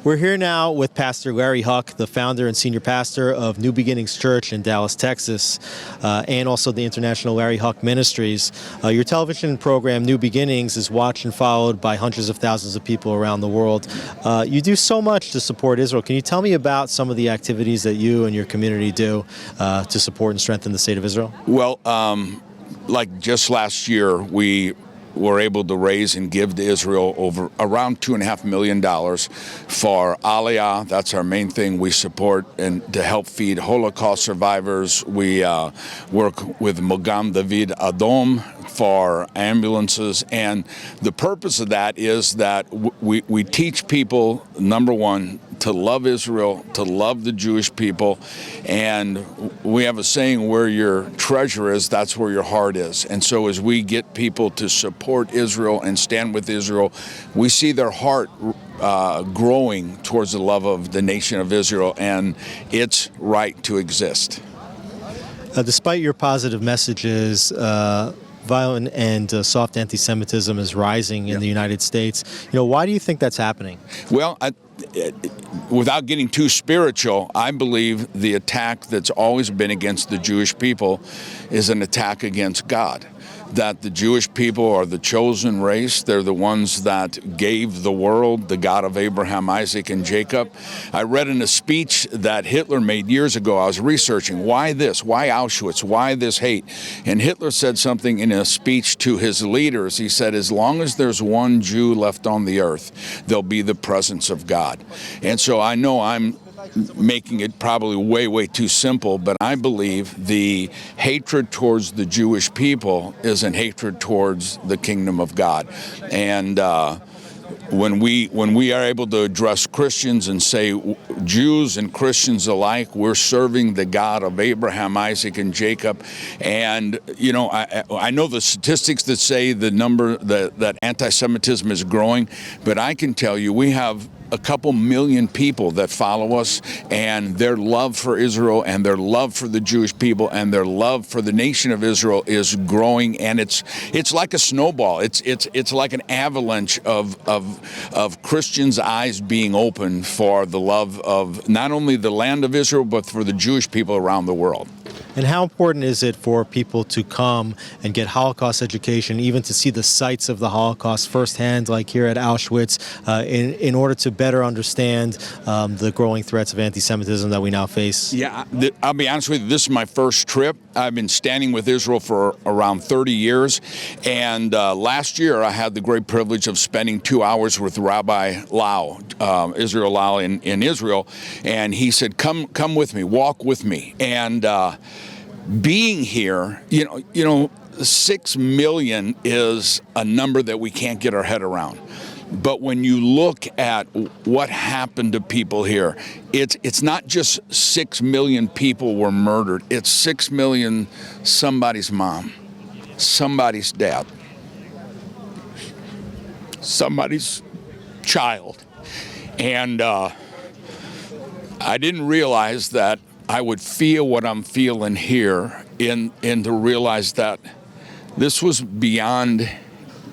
We're here now with Pastor Larry Huch, the founder and senior pastor of New Beginnings Church in Dallas, Texas, and also the International Larry Huch Ministries. Your television program, New Beginnings, is watched and followed by hundreds of thousands of people around the world. You do so much to support Israel. Can you tell me about some of the activities that you and your community do to support and strengthen the state of Israel? Well, like just last year, we were able to raise and give to Israel over around $2.5 million for Aliyah. That's our main thing we support, and to help feed Holocaust survivors. We work with Magen David Adom for ambulances, and the purpose of that is that we teach people, number one, to love Israel, to love the Jewish people, and we have a saying, where your treasure is, that's where your heart is. And so as we get people to support Israel and stand with Israel, we see their heart growing towards the love of the nation of Israel and its right to exist. Despite your positive messages, violent and soft anti-Semitism is rising in the United States. Why do you think that's happening? Well, without getting too spiritual, I believe the attack that's always been against the Jewish people is an attack against God. That the Jewish people are the chosen race. They're the ones that gave the world, the God of Abraham, Isaac, and Jacob. I read in a speech that Hitler made years ago, I was researching, why this? Why Auschwitz? Why this hate? And Hitler said something in a speech to his leaders. He said, as long as there's one Jew left on the earth, there'll be the presence of God. And so I know I'm making it probably way too simple, but I believe the hatred towards the Jewish people is an hatred towards the kingdom of God. And when we are able to address Christians and say, Jews and Christians alike, we're serving the God of Abraham, Isaac, and Jacob. And I know the statistics that say the number that anti-Semitism is growing, but I can tell you we have a couple million people that follow us, and their love for Israel and their love for the Jewish people and their love for the nation of Israel is growing, and it's like a snowball. It's like an avalanche of Christians' eyes being open for the love of not only the land of Israel but for the Jewish people around the world. And how important is it for people to come and get Holocaust education, even to see the sites of the Holocaust firsthand, like here at Auschwitz, in order to better understand the growing threats of anti-Semitism that we now face? Yeah, I'll be honest with you, this is my first trip. I've been standing with Israel for around 30 years, and last year I had the great privilege of spending 2 hours with Rabbi Lau, Israel Lau in Israel, and he said, come with me, walk with me. And being here, 6 million is a number that we can't get our head around. But when you look at what happened to people here, it's not just 6 million people were murdered. It's 6 million somebody's mom, somebody's dad, somebody's child. And I didn't realize that I would feel what I'm feeling here and to realize that this was beyond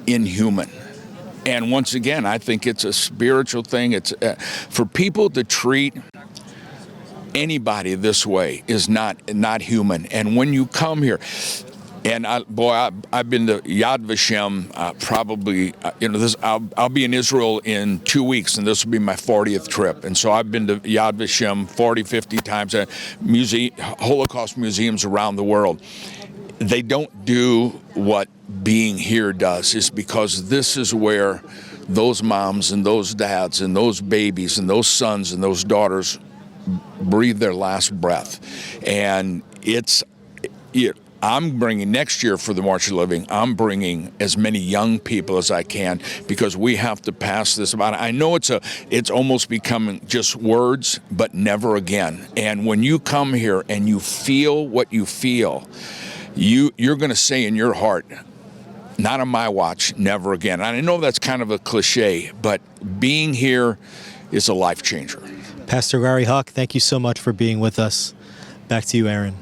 inhuman. And once again, I think it's a spiritual thing. It's for people to treat anybody this way is not human. And when you come here, and I've been to Yad Vashem probably, I'll be in Israel in 2 weeks, and this will be my 40th trip. And so I've been to Yad Vashem 40, 50 times, Holocaust museums around the world. They don't do what being here does, is because this is where those moms and those dads and those babies and those sons and those daughters breathe their last breath. And I'm bringing, next year for the March of Living, I'm bringing as many young people as I can, because we have to pass this about. I know it's almost becoming just words, but never again. And when you come here and you feel what you feel, you're going to say in your heart, not on my watch, never again. And I know that's kind of a cliche, but being here is a life changer. Pastor Larry Huch, thank you so much for being with us. Back to you, Aaron.